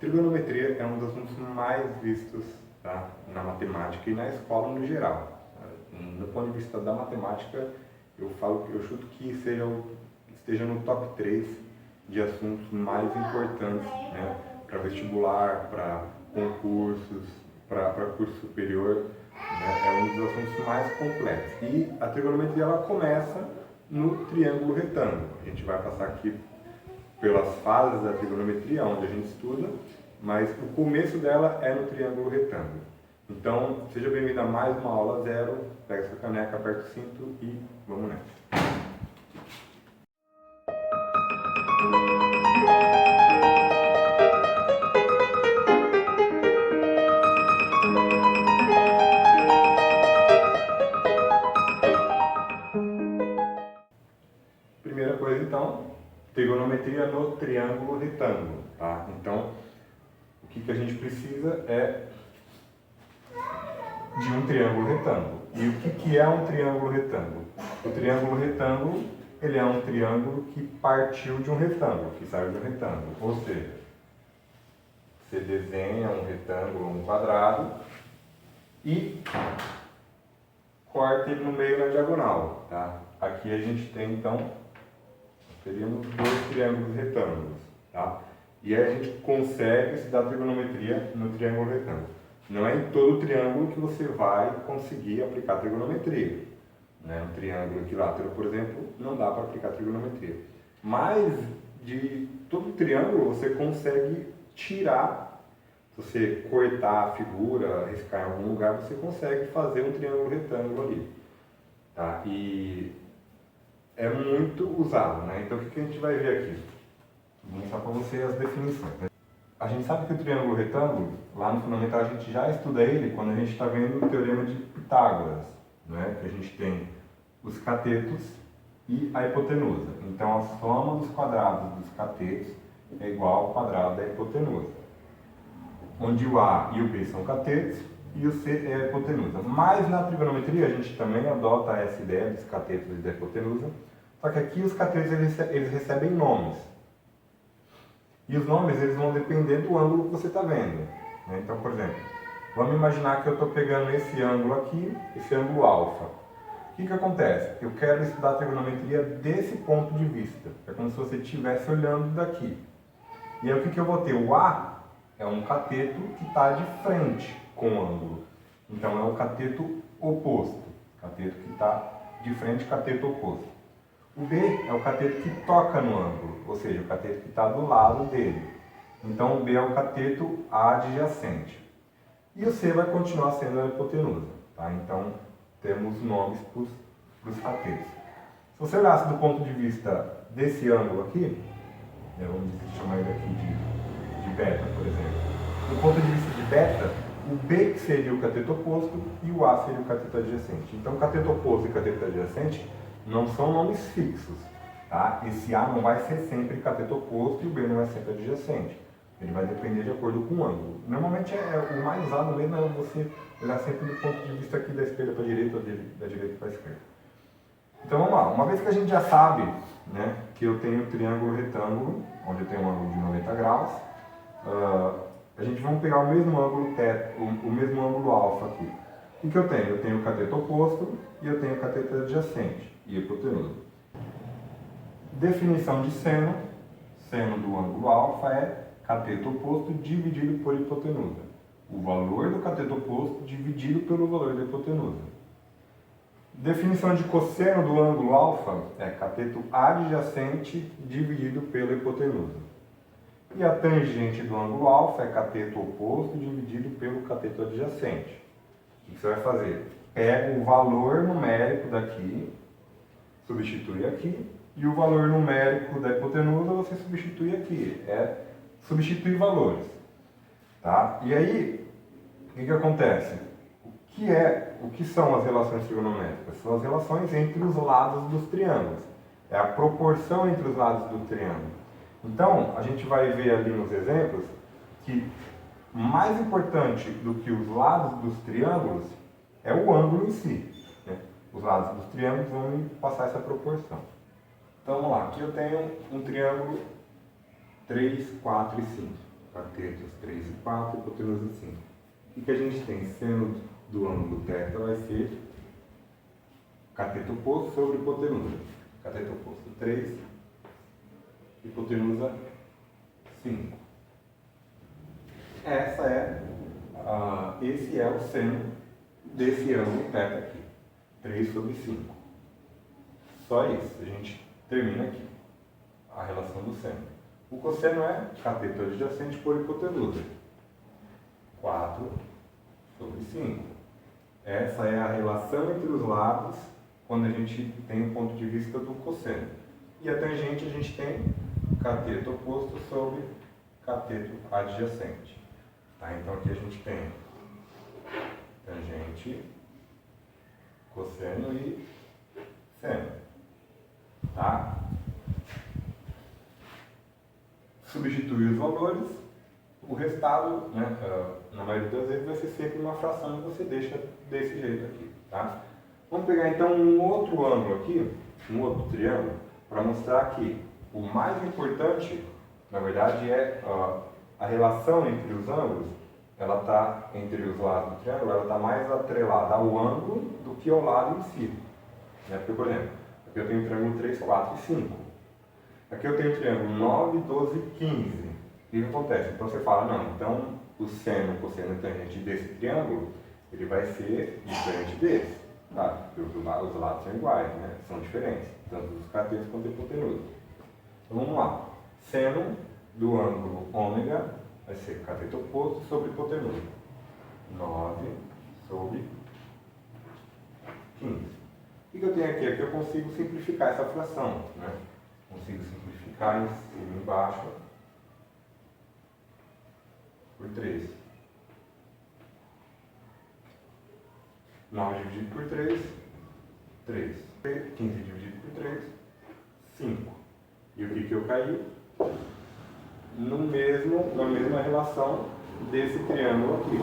Trigonometria é um dos assuntos mais vistos, tá, na matemática e na escola no geral. No ponto de vista da matemática, eu chuto que esteja no top 3 de assuntos mais importantes, né, para vestibular, para concursos, para curso superior, né, é um dos assuntos mais complexos. E a trigonometria ela começa no triângulo retângulo. A gente vai passar aqui pelas fases da trigonometria, onde a gente estuda, mas o começo dela é no triângulo retângulo. Então, seja bem-vindo a mais uma aula zero, pega sua caneca, aperta o cinto e vamos nessa. Primeira coisa, então, trigonometria no triângulo retângulo, tá? Então, o que a gente precisa é de um triângulo retângulo. E o que é um triângulo retângulo? O triângulo retângulo, ele é um triângulo que partiu de um retângulo, que saiu de um retângulo. Ou seja, você desenha um retângulo, um quadrado, e corta ele no meio na diagonal, tá? Aqui a gente tem, então, teríamos dois triângulos retângulos, tá? E aí a gente consegue estudar trigonometria no triângulo retângulo. Não é em todo triângulo que você vai conseguir aplicar trigonometria, né? Um triângulo equilátero, por exemplo, não dá para aplicar trigonometria. Mas de todo triângulo você consegue tirar, se você cortar a figura, riscar em algum lugar, você consegue fazer um triângulo retângulo ali, tá? E é muito usado, né? Então o que a gente vai ver aqui? Vou mostrar para você as definições, né? A gente sabe que o triângulo retângulo, lá no fundamental a gente já estuda ele quando a gente está vendo o teorema de Pitágoras, né? Que a gente tem os catetos e a hipotenusa. Então a soma dos quadrados dos catetos é igual ao quadrado da hipotenusa, onde o A e o B são catetos e o C é a hipotenusa. Mas na trigonometria a gente também adota essa ideia dos catetos e da hipotenusa, só que aqui os catetos eles recebem nomes. E os nomes eles vão depender do ângulo que você está vendo, né? Então, por exemplo, vamos imaginar que eu estou pegando esse ângulo aqui, esse ângulo alfa. O que acontece? Eu quero estudar a trigonometria desse ponto de vista. É como se você estivesse olhando daqui. E aí o que eu vou ter? O A é um cateto que está de frente com o ângulo. Então é o cateto oposto. Cateto que está de frente, cateto oposto. O B é o cateto que toca no ângulo, ou seja, o cateto que está do lado dele. Então o B é o cateto adjacente. E o C vai continuar sendo a hipotenusa, tá? Então temos nomes para os catetos. Se você olhasse do ponto de vista desse ângulo aqui, vamos chamar ele aqui de beta, por exemplo. Do ponto de vista de beta, o B seria o cateto oposto e o A seria o cateto adjacente. Então cateto oposto e cateto adjacente não são nomes fixos, tá? Esse A não vai ser sempre cateto oposto e o B não vai ser sempre adjacente. Ele vai depender de acordo com o ângulo. Normalmente o mais usado mesmo é você olhar sempre do ponto de vista aqui da esquerda para a direita ou da direita para a esquerda. Então vamos lá, uma vez que a gente já sabe, né, que eu tenho um triângulo retângulo, onde eu tenho um ângulo de 90 graus, a gente vai pegar o mesmo ângulo o mesmo ângulo alfa aqui. O que eu tenho? Eu tenho o cateto oposto e eu tenho o cateto adjacente e hipotenusa. Definição de seno. Seno do ângulo alfa é cateto oposto dividido por hipotenusa. O valor do cateto oposto dividido pelo valor da hipotenusa. Definição de cosseno do ângulo alfa é cateto adjacente dividido pela hipotenusa. E a tangente do ângulo alfa é cateto oposto dividido pelo cateto adjacente. O que você vai fazer? Pega o valor numérico daqui, substitui aqui, e o valor numérico da hipotenusa você substitui aqui. É substituir valores, tá? E aí, o que acontece? O que são as relações trigonométricas? São as relações entre os lados dos triângulos. É a proporção entre os lados do triângulo. Então, a gente vai ver ali nos exemplos que mais importante do que os lados dos triângulos é o ângulo em si, né? Os lados dos triângulos vão me passar essa proporção. Então vamos lá, aqui eu tenho um triângulo 3, 4 e 5. catetos 3 e 4, hipotenusa 5. O que a gente tem? Seno do ângulo θ vai ser cateto oposto sobre hipotenusa. Cateto oposto 3, hipotenusa 5. Esse é o seno desse ângulo θ aqui, 3 sobre 5. Só isso, a gente termina aqui a relação do seno. O cosseno é cateto adjacente por hipotenusa, 4 sobre 5. Essa é a relação entre os lados quando a gente tem o ponto de vista do cosseno. E a tangente a gente tem cateto oposto sobre cateto adjacente. Tá? Então aqui a gente tem tangente, cosseno e seno. Tá? Substitui os valores, o resultado, né, na maioria das vezes, vai ser sempre uma fração e você deixa desse jeito aqui. Tá? Vamos pegar então um outro ângulo aqui, um outro triângulo, para mostrar que o mais importante, na verdade, é a relação entre os ângulos. Ela está entre os lados do triângulo, ela está mais atrelada ao ângulo do que ao lado em si. Né? Porque, por exemplo, aqui eu tenho o triângulo 3, 4 e 5. Aqui eu tenho o triângulo 9, 12 e 15. O que acontece? Então você fala, não, então o seno, o cosseno e tangente desse triângulo, ele vai ser diferente desse. Tá? Porque os lados são iguais, né? São diferentes, tanto os catetos quanto a hipotenusa. Então vamos lá. Seno do ângulo ômega vai ser cateto oposto sobre hipotenusa. 9 sobre 15. O que eu tenho aqui? Aqui eu consigo simplificar essa fração. Né? Consigo simplificar em cima e embaixo por 3. 9 dividido por 3, 3. 15 dividido por 3, 5. E o que eu caí? Na mesma relação desse triângulo aqui.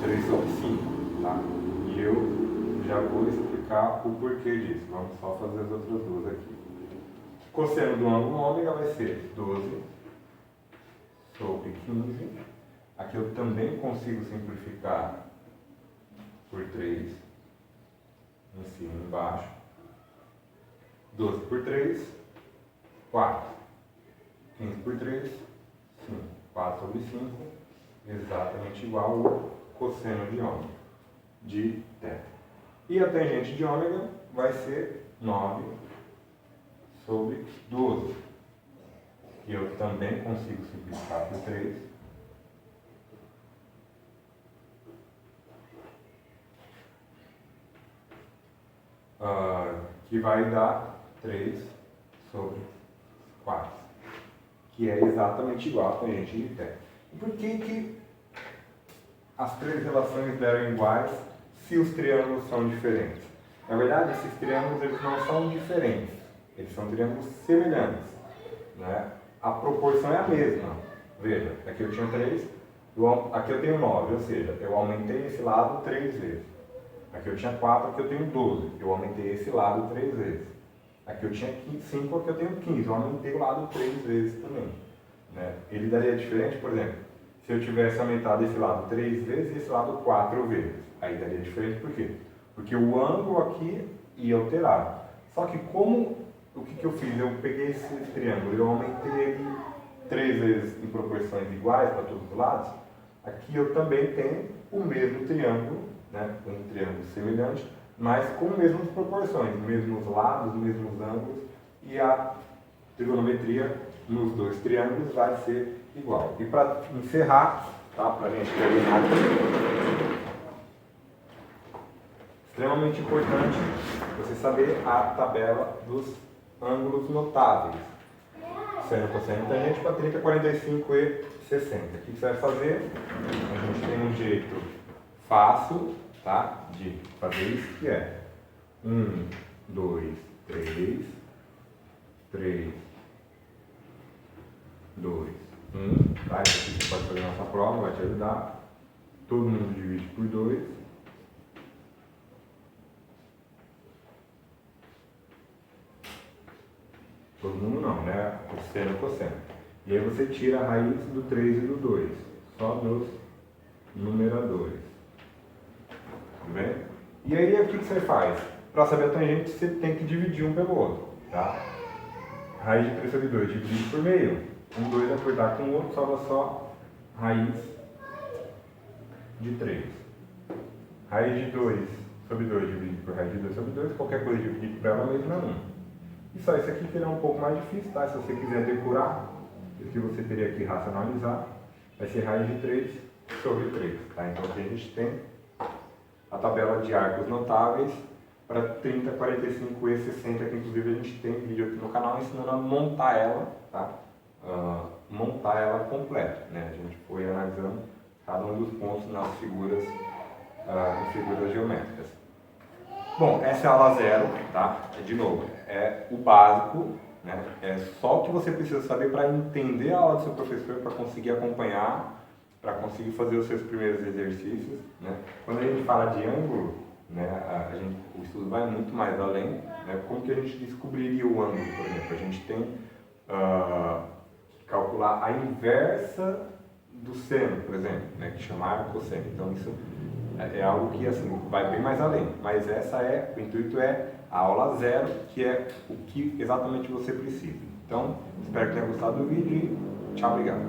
3 sobre 5. Tá? E eu já vou explicar o porquê disso. Vamos só fazer as outras duas aqui. Cosseno do ângulo ômega vai ser 12 sobre 15. Aqui eu também consigo simplificar por 3, em cima e embaixo. 12 por 3, 4. 15 por 3, 5. 4 sobre 5, exatamente igual ao cosseno de ômega, de θ. E a tangente de ômega vai ser 9 sobre 12. Que eu também consigo simplificar por 3. Que vai dar 3 sobre 4, que é exatamente igual a tangente de θ. E por que as três relações deram iguais se os triângulos são diferentes? Na verdade, esses triângulos eles não são diferentes, eles são triângulos semelhantes. Né? A proporção é a mesma. Veja, aqui eu tinha 3, aqui eu tenho 9, ou seja, eu aumentei esse lado 3 vezes. Aqui eu tinha 4, aqui eu tenho 12. Eu aumentei esse lado 3 vezes. Aqui eu tinha 5, aqui eu tenho 15. Eu aumentei o lado 3 vezes também. Né? Ele daria diferente, por exemplo, se eu tivesse aumentado esse lado 3 vezes e esse lado 4 vezes. Aí daria diferente por quê? Porque o ângulo aqui ia alterar. Só que o que eu fiz? Eu peguei esse triângulo, eu aumentei ele 3 vezes em proporções iguais para todos os lados. Aqui eu também tenho o mesmo triângulo, né, um triângulo semelhante, mas com as mesmas proporções, mesmos lados, mesmos ângulos, e a trigonometria nos dois triângulos vai ser igual. E para encerrar, tá, para a gente terminar aqui, extremamente importante você saber a tabela dos ângulos notáveis. Seno, cosseno, tangente para 30, 45 e 60. O que você vai fazer? A gente tem um jeito fácil, tá, de fazer isso, que é 1, 2, 3, 3, 2, 1, tá? Isso aqui você pode fazer na nossa prova, vai te ajudar. Todo mundo divide por 2. Todo mundo não, né? Cosseno, cosseno. E aí você tira a raiz do 3 e do 2, só nos numeradores. Tudo bem? E aí o que você faz? Para saber a tangente, você tem que dividir um pelo outro. Tá? Raiz de 3 sobre 2 dividido por meio. 2 vai cortar com o outro, sobra só raiz de 3. Raiz de 2 sobre 2 dividido por raiz de 2 sobre 2, qualquer coisa dividido por ela mesma é 1. E só isso aqui que é um pouco mais difícil, tá? Se você quiser decorar, o que você teria que racionalizar vai ser raiz de 3 sobre 3. Tá? Então aqui a gente tem a tabela de arcos notáveis para 30, 45 e 60, que inclusive a gente tem vídeo aqui no canal ensinando a montar ela, tá? Montar ela completa, né? A gente foi analisando cada um dos pontos nas figuras, em figuras geométricas. Bom, essa é a aula 0, tá? De novo, é o básico, né? É só o que você precisa saber para entender a aula do seu professor, para conseguir acompanhar, para conseguir fazer os seus primeiros exercícios, né? Quando a gente fala de ângulo, né, o estudo vai muito mais além, né? Como que a gente descobriria o ângulo, por exemplo? A gente tem que calcular a inversa do seno, por exemplo, né, que chama arcosseno. Então isso é algo que assim vai bem mais além, mas o intuito é a aula 0, que é o que exatamente você precisa. Então, espero que tenha gostado do vídeo e tchau, obrigado.